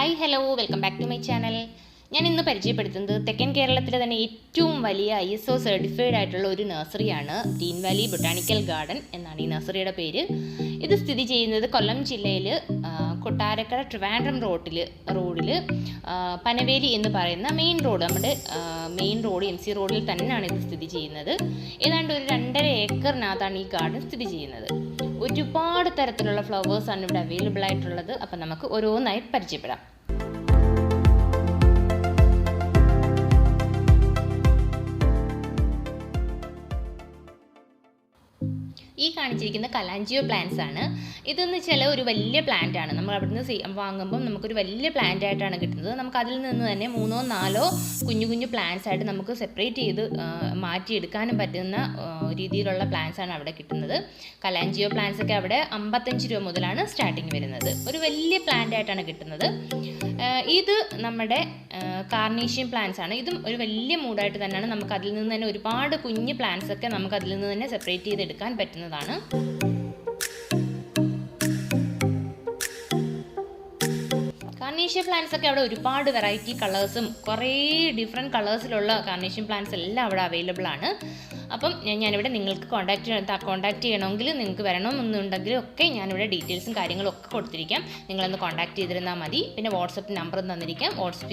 Hi hello welcome back to my channel. ഞാൻ ഇന്ന് പരിചയപ്പെടുത്തുന്നത് തെക്കൻ കേരളത്തിലെ തന്നെ ഏറ്റവും വലിയ ISO സർട്ടിഫൈഡ് ആയിട്ടുള്ള ഒരു നഴ്സറിയാണ് ഗ്രീൻ വാലി ബൊട്ടാണിക്കൽ ഗാർഡൻ എന്നാണ് ഈ നഴ്സറിയുടെ പേര്. ഇത് സ്ഥിതി ചെയ്യുന്നത് കൊല്ലം ജില്ലയിൽ കൊട്ടാരക്കര ട്രിവാൻഡ്രം റോഡിൽ പനവേലി എന്ന് പറയുന്ന മെയിൻ റോഡ്, നമ്മുടെ മെയിൻ റോഡ് MC റോഡിൽ തന്നെയാണ് ഇത് സ്ഥിതി ചെയ്യുന്നത്. ഏതാണ്ട് ഒരു 2.5 ഏക്കറിനകത്താണ് ഈ ഗാർഡൻ സ്ഥിതി ചെയ്യുന്നത്. ഒരുപാട് തരത്തിലുള്ള ഫ്ലവേഴ്സാണ് ഇവിടെ അവൈലബിൾ ആയിട്ടുള്ളത്. അപ്പം നമുക്ക് ഓരോന്നായി പരിചയപ്പെടാം. ഈ കാണിച്ചിരിക്കുന്ന കലാഞ്ചിയോ പ്ലാന്റ്സ് ആണ്. ഇതെന്ന് വെച്ചാൽ ഒരു വലിയ പ്ലാന്റ് ആണ്. നമ്മൾ അവിടെ നിന്ന് വാങ്ങുമ്പം നമുക്കൊരു വലിയ പ്ലാന്റ് ആയിട്ടാണ് കിട്ടുന്നത്. നമുക്ക് അതിൽ നിന്ന് തന്നെ 3-4 കുഞ്ഞു പ്ലാന്റ്സ് ആയിട്ട് നമുക്ക് സെപ്പറേറ്റ് ചെയ്ത് മാറ്റിയെടുക്കാനും പറ്റുന്ന രീതിയിലുള്ള പ്ലാന്റ്സ് ആണ് അവിടെ കിട്ടുന്നത്. കലാഞ്ചിയോ പ്ലാന്റ്സ് ഒക്കെ അവിടെ 55 രൂപ മുതലാണ് സ്റ്റാർട്ടിങ് വരുന്നത്. ഒരു വലിയ പ്ലാന്റ് ആയിട്ടാണ് കിട്ടുന്നത്. ഇത് നമ്മുടെ കാർണേഷ്യൻ പ്ലാന്റ്സ് ആണ്. ഇതും ഒരു വലിയ മൂടായിട്ട് തന്നെയാണ്. നമുക്ക് അതിൽ നിന്ന് തന്നെ ഒരുപാട് കുഞ്ഞു പ്ലാന്റ്സ് ഒക്കെ നമുക്ക് അതിൽ നിന്ന് തന്നെ സെപ്പറേറ്റ് ചെയ്തെടുക്കാൻ പറ്റുന്നതാണ്. കാർണേഷ്യൻ പ്ലാന്റ്സ് ഒക്കെ അവിടെ ഒരുപാട് വെറൈറ്റി കളേഴ്സും കുറേ ഡിഫറെൻറ്റ് കളേഴ്സിലുള്ള കാർണേഷ്യൻ പ്ലാന്റ്സ് എല്ലാം അവിടെ അവൈലബിൾ ആണ്. അപ്പം ഞാനിവിടെ നിങ്ങൾക്ക് കോൺടാക്ട് ചെയ്യണമെങ്കിൽ, നിങ്ങൾക്ക് വരണമെന്നുണ്ടെങ്കിലും ഒക്കെ ഞാനിവിടെ ഡീറ്റെയിൽസും കാര്യങ്ങളും ഒക്കെ കൊടുത്തിരിക്കാം. നിങ്ങളൊന്ന് കോൺടാക്ട് ചെയ്തിരുന്നാൽ മതി. പിന്നെ വാട്സപ്പ് നമ്പറും തന്നിരിക്കാം. വാട്സപ്പ്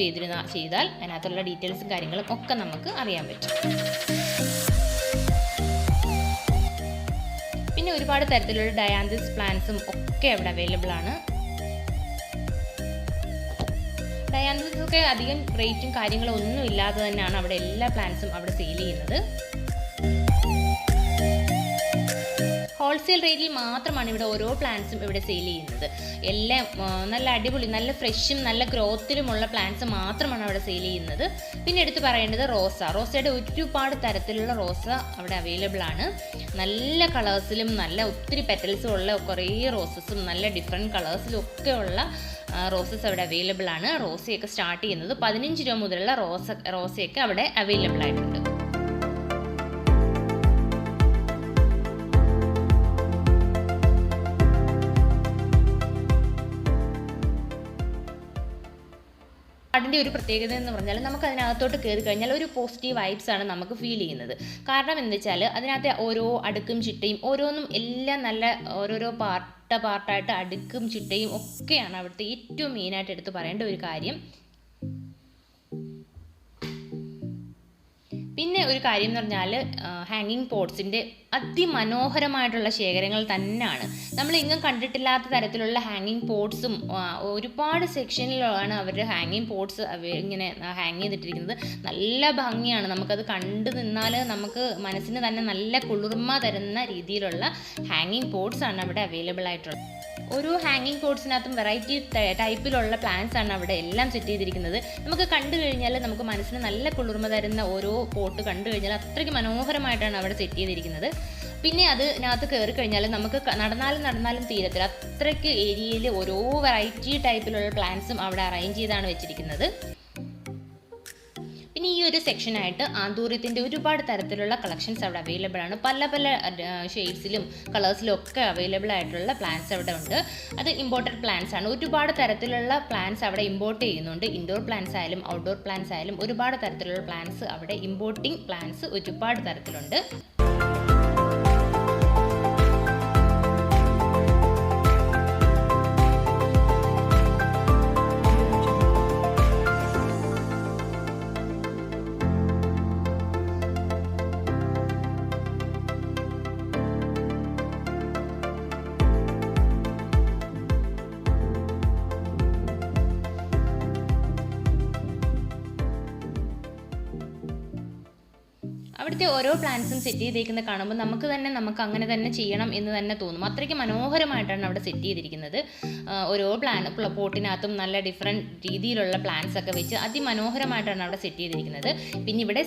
ചെയ്താൽ അതിനകത്തുള്ള ഡീറ്റെയിൽസും കാര്യങ്ങളും ഒക്കെ നമുക്ക് അറിയാൻ പറ്റും. പിന്നെ ഒരുപാട് തരത്തിലുള്ള ഡയാന്തിസ് പ്ലാന്റ്സും ഒക്കെ അവിടെ അവൈലബിൾ ആണ്. ഡയാന്തിസ് ഒക്കെ അധികം റേറ്റും കാര്യങ്ങളും ഒന്നും ഇല്ലാതെ തന്നെയാണ് അവിടെ എല്ലാ പ്ലാന്റ്സും അവിടെ സെയിൽ ചെയ്യുന്നത്. ഹോൾസെയിൽ റേറ്റിൽ മാത്രമാണ് ഇവിടെ ഓരോ പ്ലാന്റ്സും ഇവിടെ സെയിൽ ചെയ്യുന്നത്. എല്ലാം നല്ല അടിപൊളി, നല്ല ഫ്രഷും നല്ല ഗ്രോത്തിലുമുള്ള പ്ലാന്റ്സ് മാത്രമാണ് അവിടെ സെയിൽ ചെയ്യുന്നത്. പിന്നെ എടുത്ത് പറയേണ്ടത് റോസയുടെ ഒരുപാട് തരത്തിലുള്ള റോസ അവിടെ അവൈലബിൾ ആണ്. നല്ല കളേഴ്സിലും നല്ല ഒത്തിരി പെറ്റൽസും ഉള്ള കുറേ റോസസും നല്ല ഡിഫറെൻറ്റ് കളേഴ്സിലും ഒക്കെ ഉള്ള റോസസ് അവിടെ അവൈലബിൾ ആണ്. റോസയൊക്കെ സ്റ്റാർട്ട് ചെയ്യുന്നത് 15 രൂപ മുതലുള്ള റോസയൊക്കെ അവിടെ അവൈലബിൾ ആയിട്ടുണ്ട്. അതിൻ്റെ ഒരു പ്രത്യേകത എന്ന് പറഞ്ഞാൽ നമുക്ക് അതിനകത്തോട്ട് കയറി കഴിഞ്ഞാൽ ഒരു പോസിറ്റീവ് വൈബ്സ് ആണ് നമുക്ക് ഫീൽ ചെയ്യുന്നത്. കാരണം എന്താ വെച്ചാൽ അതിനകത്തെ ഓരോ അടുക്കും ചിട്ടയും ഓരോന്നും എല്ലാം നല്ല ഓരോരോ പാർട്ടായിട്ട് അടുക്കും ചിട്ടയും ഒക്കെയാണ് അവിടുത്തെ ഏറ്റവും മെയിനായിട്ട് എടുത്ത് പറയേണ്ട ഒരു കാര്യം. പിന്നെ ഒരു കാര്യം എന്ന് പറഞ്ഞാൽ ഹാങ്ങിങ് പോട്ട്സിൻ്റെ അതിമനോഹരമായിട്ടുള്ള ശേഖരങ്ങൾ തന്നെയാണ്. നമ്മൾ എങ്ങും കണ്ടിട്ടില്ലാത്ത തരത്തിലുള്ള ഹാങ്ങിങ് പോട്ട്സും ഒരുപാട് സെക്ഷനിലാണ് അവരുടെ ഹാങ്ങിങ് പോട്ട്സ് ഇങ്ങനെ ഹാങ് ചെയ്തിട്ടിരിക്കുന്നത്. നല്ല ഭംഗിയാണ്. നമുക്കത് കണ്ടു നിന്നാൽ നമുക്ക് മനസ്സിന് തന്നെ നല്ല കുളിർമ തരുന്ന രീതിയിലുള്ള ഹാങ്ങിങ് പോട്ട്സ് ആണ് അവിടെ അവൈലബിൾ ആയിട്ടുള്ളത്. ഓരോ ഹാങ്ങിങ് പോട്ട്സിനകത്തും വെറൈറ്റി ടൈപ്പിലുള്ള പ്ലാന്റ്സ് ആണ് അവിടെ എല്ലാം സെറ്റ് ചെയ്തിരിക്കുന്നത്. നമുക്ക് കണ്ടു കഴിഞ്ഞാൽ നമുക്ക് മനസ്സിന് നല്ല കുളിർമ തരുന്ന ഓരോ പോട്ട് കണ്ടു കഴിഞ്ഞാൽ അത്രയ്ക്ക് മനോഹരമായിട്ടാണ് അവിടെ സെറ്റ് ചെയ്തിരിക്കുന്നത്. പിന്നെ അതിനകത്ത് കയറി കഴിഞ്ഞാൽ നമുക്ക് നടന്നാലും തീരത്തില്ല. അത്രയ്ക്ക് ഏരിയയിൽ ഓരോ വെറൈറ്റി ടൈപ്പിലുള്ള പ്ലാന്റ്സും അവിടെ അറേഞ്ച് ചെയ്താണ് വെച്ചിരിക്കുന്നത്. പിന്നെ ഈ ഒരു സെക്ഷനായിട്ട് ആന്തൂര്യത്തിൻ്റെ ഒരുപാട് തരത്തിലുള്ള കളക്ഷൻസ് അവിടെ അവൈലബിൾ ആണ്. പല ഷെയ്ഡ്സിലും കളേഴ്സിലും ഒക്കെ അവൈലബിൾ ആയിട്ടുള്ള പ്ലാന്റ്സ് അവിടെ ഉണ്ട്. അത് ഇമ്പോർട്ടഡ് പ്ലാന്റ്സ് ആണ്. ഒരുപാട് തരത്തിലുള്ള പ്ലാന്റ്സ് അവിടെ ഇമ്പോർട്ട് ചെയ്യുന്നുണ്ട്. ഇൻഡോർ പ്ലാന്റ്സ് ആയാലും ഔട്ട്ഡോർ പ്ലാന്റ്സ് ആയാലും ഒരുപാട് തരത്തിലുള്ള പ്ലാന്റ്സ് അവിടെ ഇമ്പോർട്ടിംഗ് പ്ലാന്റ്സ് ഒരുപാട് തരത്തിലുണ്ട്. അവിടുത്തെ ഓരോ പ്ലാന്റ്സും സെറ്റ് ചെയ്തേക്കുന്നത് കാണുമ്പോൾ നമുക്ക് അങ്ങനെ തന്നെ ചെയ്യണം എന്ന് തന്നെ തോന്നും. അത്രയ്ക്ക് മനോഹരമായിട്ടാണ് അവിടെ സെറ്റ് ചെയ്തിരിക്കുന്നത്. ഓരോ പോട്ടിനകത്തും നല്ല ഡിഫറെൻറ്റ് രീതിയിലുള്ള പ്ലാന്റ്സ് ഒക്കെ വെച്ച് അതിമനോഹരമായിട്ടാണ് അവിടെ സെറ്റ് ചെയ്തിരിക്കുന്നത്. പിന്നെ ഇവിടെ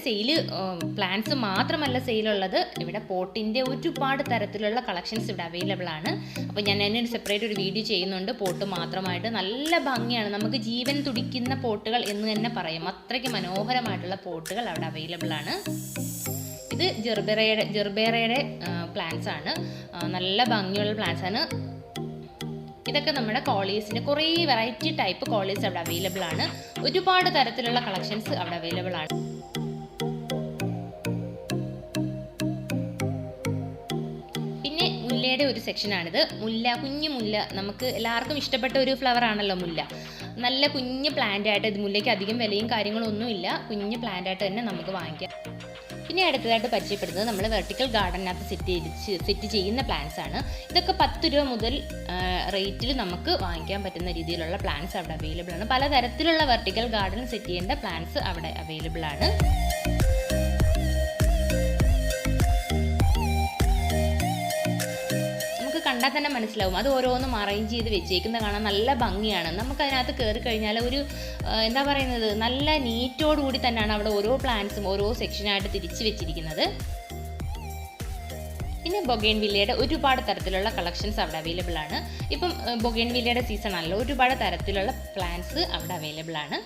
പ്ലാന്റ്സ് മാത്രമല്ല സെയിലുള്ളത്, ഇവിടെ പോട്ടിൻ്റെ ഒരുപാട് തരത്തിലുള്ള കളക്ഷൻസ് ഇവിടെ അവൈലബിൾ ആണ്. അപ്പോൾ ഞാൻ അതിന് സെപ്പറേറ്റ് ഒരു വീഡിയോ ചെയ്യുന്നുണ്ട്. പോട്ട് മാത്രമായിട്ട് നല്ല ഭംഗിയാണ്. നമുക്ക് ജീവൻ തുടിക്കുന്ന പോട്ടുകൾ എന്ന് തന്നെ പറയും. അത്രയ്ക്ക് മനോഹരമായിട്ടുള്ള പോട്ടുകൾ അവിടെ അവൈലബിൾ ആണ്. ഇത് ജെർബേറയുടെ പ്ലാന്റ്സ് ആണ്. നല്ല ഭംഗിയുള്ള പ്ലാന്റ്സ് ആണ്. ഇതൊക്കെ നമ്മുടെ കോളീസിൻ്റെ കുറേ വെറൈറ്റി ടൈപ്പ് കോളീസ് അവിടെ അവൈലബിൾ ആണ്. ഒരുപാട് തരത്തിലുള്ള കളക്ഷൻസ് അവിടെ അവൈലബിൾ ആണ്. പിന്നെ മുല്ലയുടെ ഒരു സെക്ഷനാണിത്. മുല്ല, കുഞ്ഞു മുല്ല, നമുക്ക് എല്ലാവർക്കും ഇഷ്ടപ്പെട്ട ഒരു ഫ്ലവർ ആണല്ലോ മുല്ല. നല്ല കുഞ്ഞ് പ്ലാന്റ് ആയിട്ട്, ഇത് മുല്ലയ്ക്ക് അധികം വിലയും കാര്യങ്ങളൊന്നുമില്ല, കുഞ്ഞ് പ്ലാന്റ് ആയിട്ട് തന്നെ നമുക്ക് വാങ്ങിക്കാം. പിന്നെ അടുത്തതായിട്ട് പരിചയപ്പെടുന്നത് നമ്മൾ വെർട്ടിക്കൽ ഗാർഡനകത്ത് സെറ്റ് ചെയ്യുന്ന പ്ലാന്റ്സ് ആണ്. ഇതൊക്കെ 10 രൂപ മുതൽ റേറ്റിൽ നമുക്ക് വാങ്ങിക്കാൻ പറ്റുന്ന രീതിയിലുള്ള പ്ലാന്റ്സ് അവിടെ അവൈലബിൾ ആണ്. പലതരത്തിലുള്ള വെർട്ടിക്കൽ ഗാർഡൻ സെറ്റ് ചെയ്യേണ്ട പ്ലാന്റ്സ് അവിടെ അവൈലബിൾ ആണ്. കണ്ടാൽ തന്നെ മനസ്സിലാവും, അത് ഓരോന്നും അറേഞ്ച് ചെയ്ത് വെച്ചേക്കുന്നത് കാണാൻ നല്ല ഭംഗിയാണ്. നമുക്കതിനകത്ത് കയറി കഴിഞ്ഞാൽ ഒരു എന്താ പറയുന്നത്, നല്ല നീറ്റോടുകൂടി തന്നെയാണ് അവിടെ ഓരോ പ്ലാന്റ്സും ഓരോ സെക്ഷനായിട്ട് തിരിച്ച് വെച്ചിരിക്കുന്നത്. പിന്നെ ബൊഗെയിൻവില്ലയുടെ ഒരുപാട് തരത്തിലുള്ള കളക്ഷൻസ് അവിടെ അവൈലബിൾ ആണ്. ഇപ്പം ബൊഗെയിൻവില്ലയുടെ സീസൺ ആണല്ലോ, ഒരുപാട് തരത്തിലുള്ള പ്ലാന്റ്സ് അവിടെ അവൈലബിൾ ആണ്.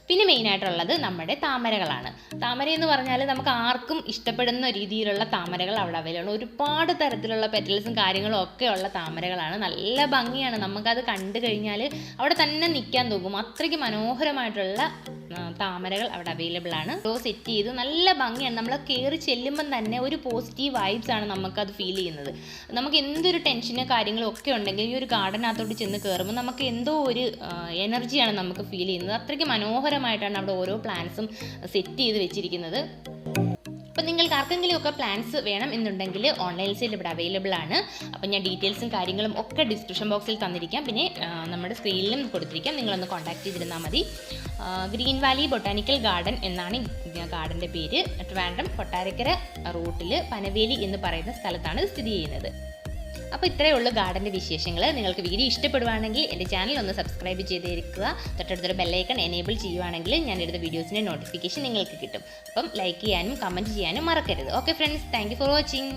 പിന്നെ മെയിനായിട്ടുള്ളത് നമ്മുടെ താമരകളാണ്. താമര എന്ന് പറഞ്ഞാൽ നമുക്ക് ആർക്കും ഇഷ്ടപ്പെടുന്ന രീതിയിലുള്ള താമരകൾ അവിടെ അവൈലബിൾ ആണ്. ഒരുപാട് തരത്തിലുള്ള പെറ്റൽസും കാര്യങ്ങളും ഒക്കെ ഉള്ള താമരകളാണ്. നല്ല ഭംഗിയാണ്, നമുക്കത് കണ്ടു കഴിഞ്ഞാൽ അവിടെ തന്നെ നിൽക്കാൻ തോന്നും. അത്രയ്ക്ക് മനോഹരമായിട്ടുള്ള താമരകൾ അവിടെ അവൈലബിൾ ആണ്. സെറ്റ് ചെയ്ത് നല്ല ഭംഗിയാണ്. നമ്മൾ കയറി ചെല്ലുമ്പം തന്നെ ഒരു പോസിറ്റീവ് വൈബ്സ് ആണ് നമുക്കത് ഫീൽ ചെയ്യുന്നത്. നമുക്ക് എന്തൊരു ടെൻഷനോ കാര്യങ്ങളോ ഒക്കെ ഉണ്ടെങ്കിൽ ഈ ഒരു ഗാർഡനകത്തോട്ട് ചെന്ന് കയറുമ്പോൾ നമുക്ക് എന്തോ ഒരു എനർജിയാണ് നമുക്ക് ഫീൽ ചെയ്യുന്നത്. അത്രയ്ക്ക് മനോഹരമായിട്ടാണ് അവിടെ ഓരോ പ്ലാന്റ്സും സെറ്റ് ചെയ്ത് വെച്ചിരിക്കുന്നത്. അപ്പോൾ നിങ്ങൾക്ക് ആർക്കെങ്കിലും ഒക്കെ പ്ലാൻസ് വേണം എന്നുണ്ടെങ്കിൽ ഓൺലൈൻ സെയിൽ ഇവിടെ അവൈലബിൾ ആണ്. അപ്പോൾ ഞാൻ ഡീറ്റെയിൽസും കാര്യങ്ങളും ഒക്കെ ഡിസ്ക്രിപ്ഷൻ ബോക്സിൽ തന്നിരിക്കാം, പിന്നെ നമ്മുടെ സ്ക്രീനിലും കൊടുത്തിരിക്കാം. നിങ്ങളൊന്ന് കോൺടാക്ട് ചെയ്തിരുന്നാൽ മതി. ഗ്രീൻ വാലി ബൊട്ടാനിക്കൽ ഗാർഡൻ എന്നാണ് ഗാർഡൻ്റെ പേര്. ട്രിവാൻഡ്രം കൊട്ടാരക്കര റൂട്ടിൽ പനവേലി എന്ന് പറയുന്ന സ്ഥലത്താണ് സ്ഥിതി ചെയ്യുന്നത്. അപ്പോൾ ഇത്രയേ ഉള്ളൂ ഗാർഡൻ്റെ വിശേഷങ്ങൾ. നിങ്ങൾക്ക് വീഡിയോ ഇഷ്ടപ്പെടുവാണെങ്കിൽ എൻ്റെ ചാനൽ ഒന്ന് സബ്സ്ക്രൈബ് ചെയ്തിരിക്കുക. തൊട്ടടുത്തൊരു ബെല്ലൈക്കൺ എനേബിൾ ചെയ്യുവാണെങ്കിൽ ഞാൻ എടുത്ത വീഡിയോസിൻ്റെ നോട്ടിഫിക്കേഷൻ നിങ്ങൾക്ക് കിട്ടും. അപ്പം ലൈക്ക് ചെയ്യാനും കമൻറ്റ് ചെയ്യാനും മറക്കരുത്. Okay friends, thank you for watching.